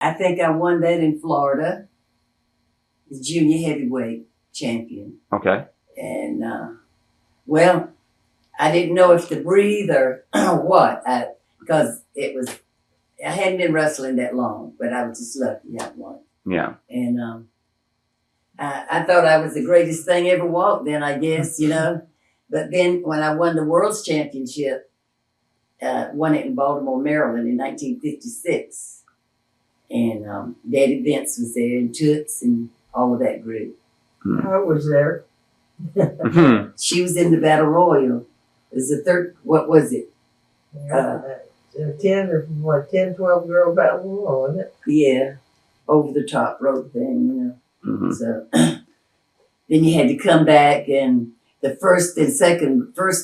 I think I won that in Florida, the junior heavyweight champion. Okay. And, well, I didn't know if to breathe or what, because I hadn't been wrestling that long, but I was just lucky I won. Yeah. And I thought I was the greatest thing ever walked then, I guess, you know. But then when I won the World's Championship, won it in Baltimore, Maryland in 1956. And Daddy Vince was there, and Toots, and all of that group. I was there. She was in the Battle Royal. It was the third, what was it? 10, 12 girl battle royal, wasn't it? Yeah, over the top rope thing, you know. Mm-hmm. So then you had to come back, and the first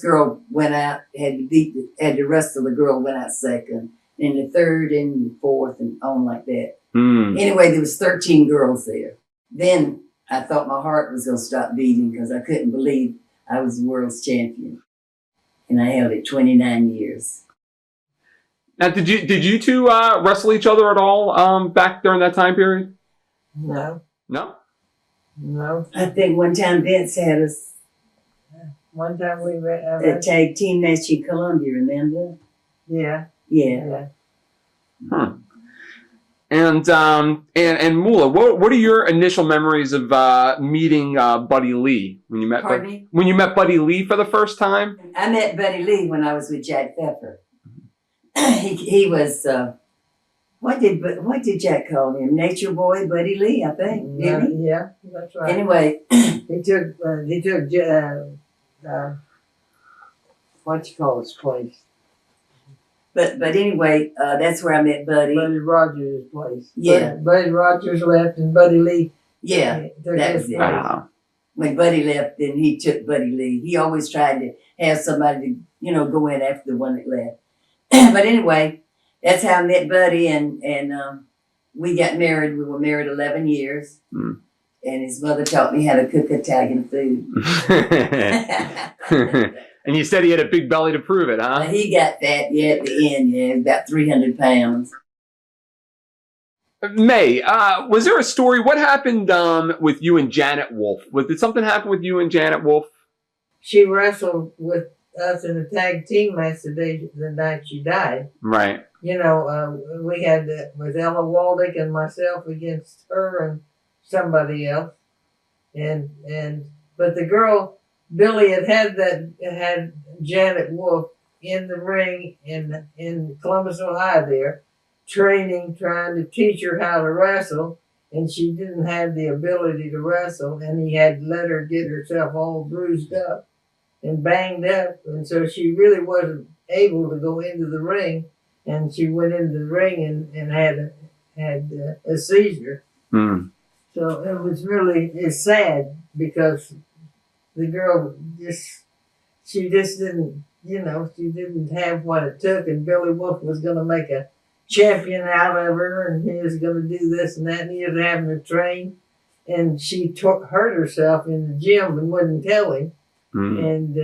girl went out, had to wrestle the girl, went out second, and the third and the fourth, and on like that. Anyway, there was 13 girls there. Then I thought my heart was going to stop beating because I couldn't believe I was the world's champion. And I held it 29 years. Now, did you two wrestle each other at all back during that time period? No. No? No. I think one time Vince had us One time we went. a tag team match in Columbia, remember? Yeah. Yeah. Huh. And Moolah, what are your initial memories of meeting Buddy Lee when you met? Pardon me? When you met Buddy Lee for the first time? I met Buddy Lee when I was with Jack Pepper. he was what did Jack call him? Nature Boy Buddy Lee, I think. Didn't he? Yeah, that's right. Anyway, he took what you call his place? but anyway, that's where I met Buddy. Buddy Rogers' place. Yeah. Buddy Rogers left and Buddy Lee. Yeah, that was it. Wow. When Buddy left, then he took Buddy Lee. He always tried to have somebody to, go in after the one that left. But anyway, that's how I met Buddy, and we got married. We were married 11 years, and his mother taught me how to cook Italian food. And you said he had a big belly to prove it, huh? He got fat, at the end, about 300 pounds. Mae, was there a story? What happened with you and Janet Wolfe? Did something happen with you and Janet Wolfe? She wrestled with us in a tag team match the night she died. Right. We had with Ella Waldick and myself against her and somebody else, but the girl Billy had Janet Wolfe in the ring in Columbus, Ohio, there training, trying to teach her how to wrestle, and she didn't have the ability to wrestle, and he had let her get herself all bruised up and banged up, and so she really wasn't able to go into the ring, and she went into the ring and had a seizure. So it's sad because the girl she didn't have what it took, and Billy Wolfe was going to make a champion out of her, and he was going to do this and that, and he was having to train, and she hurt herself in the gym and wouldn't tell him, and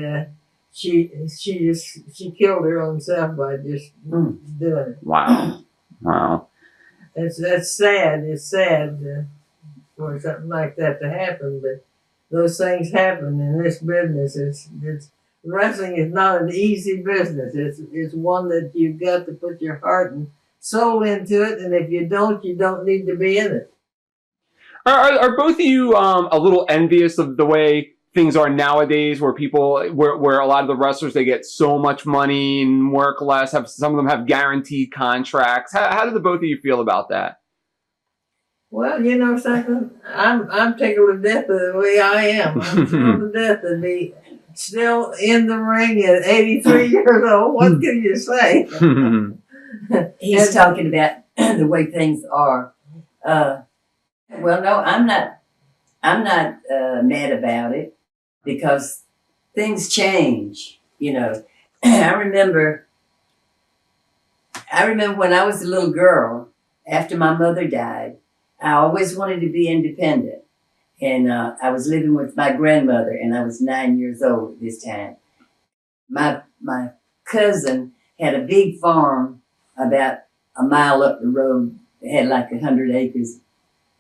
she killed her own self by just doing it. Wow. That's sad. It's sad for something like that to happen, but those things happen in this business. It's wrestling is not an easy business. It's one that you've got to put your heart and soul into it, and if you don't need to be in it. Are both of you a little envious of the way things are nowadays, where a lot of the wrestlers, they get so much money and work less? Some of them have guaranteed contracts. How do the both of you feel about that? Well, you know something, I'm tickled to death of the way I am. I'm tickled to death to be still in the ring at 83 years old. What can you say? He's talking about the way things are. Well, no, I'm not mad about it because things change. I remember when I was a little girl, after my mother died, I always wanted to be independent. And I was living with my grandmother, and I was 9 years old at this time. My cousin had a big farm about a mile up the road had like 100 acres,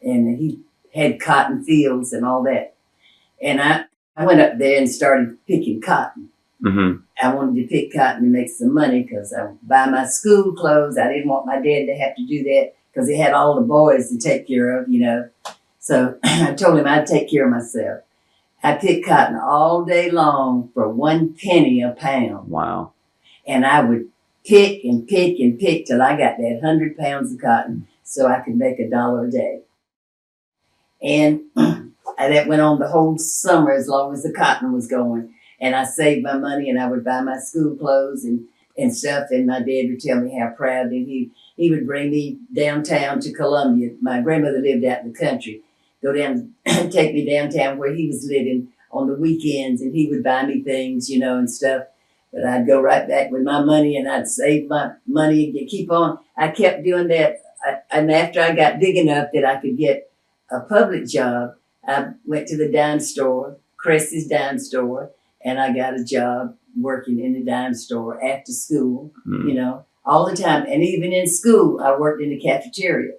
and he had cotton fields and all that. And I went up there and started picking cotton. Mm-hmm. I wanted to pick cotton and make some money because I would buy my school clothes. I didn't want my dad to have to do that because he had all the boys to take care of, you know. So I told him I'd take care of myself. I picked cotton all day long for 1 penny a pound. Wow. And I would pick and pick and pick till I got that 100 pounds of cotton so I could make $1 a day. And that went on the whole summer as long as the cotton was going. And I saved my money and I would buy my school clothes and stuff. And my dad would tell me how proud, and he would bring me downtown to Columbia. My grandmother lived out in the country. Go down and take me downtown where he was living on the weekends, and he would buy me things, you know, and stuff. But I'd go right back with my money and I'd save my money and keep on. I kept doing that. And after I got big enough that I could get a public job, I went to the dime store, Cressy's dime store, and I got a job working in the dime store after school, you know, all the time. And even in school, I worked in the cafeteria.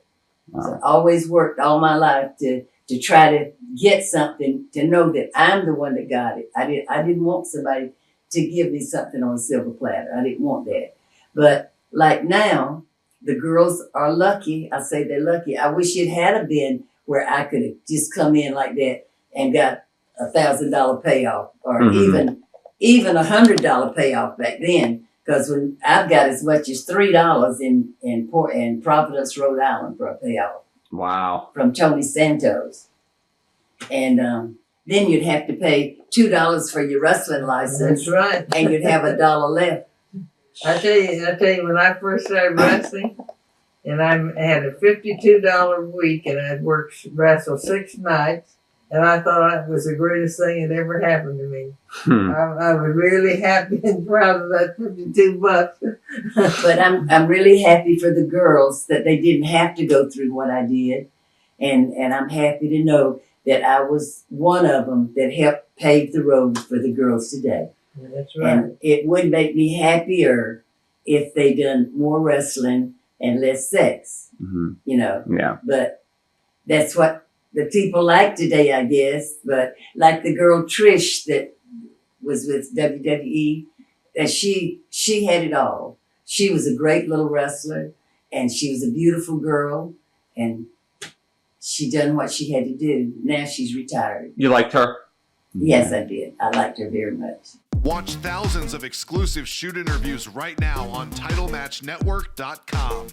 Wow. So I always worked all my life to try to get something, to know that I'm the one that got it. I didn't want somebody to give me something on a silver platter. I didn't want that. But like now, the girls are lucky. I say they're lucky. I wish it had been where I could have just come in like that and got $1,000 payoff, or even $100 payoff back then. Because when I've got as much as $3 in Providence, Rhode Island for a payoff. Wow. From Tony Santos. And then you'd have to pay $2 for your wrestling license. That's right. And you'd have $1 left. I tell you, when I first started wrestling, and I had a $52 week, and I'd wrestle 6 nights, and I thought it was the greatest thing that ever happened to me. I was really happy and proud of that $52. But I'm really happy for the girls that they didn't have to go through what I did, and I'm happy to know that I was one of them that helped pave the road for the girls today. That's right. And it would make me happier if they done more wrestling and less sex, you know. Yeah. But that's what the people like today, I guess. But like the girl Trish that was with WWE, that she had it all. She was a great little wrestler, and she was a beautiful girl, and she done what she had to do. Now she's retired. You liked her? Yes, I did. I liked her very much. Watch thousands of exclusive shoot interviews right now on TitleMatchNetwork.com.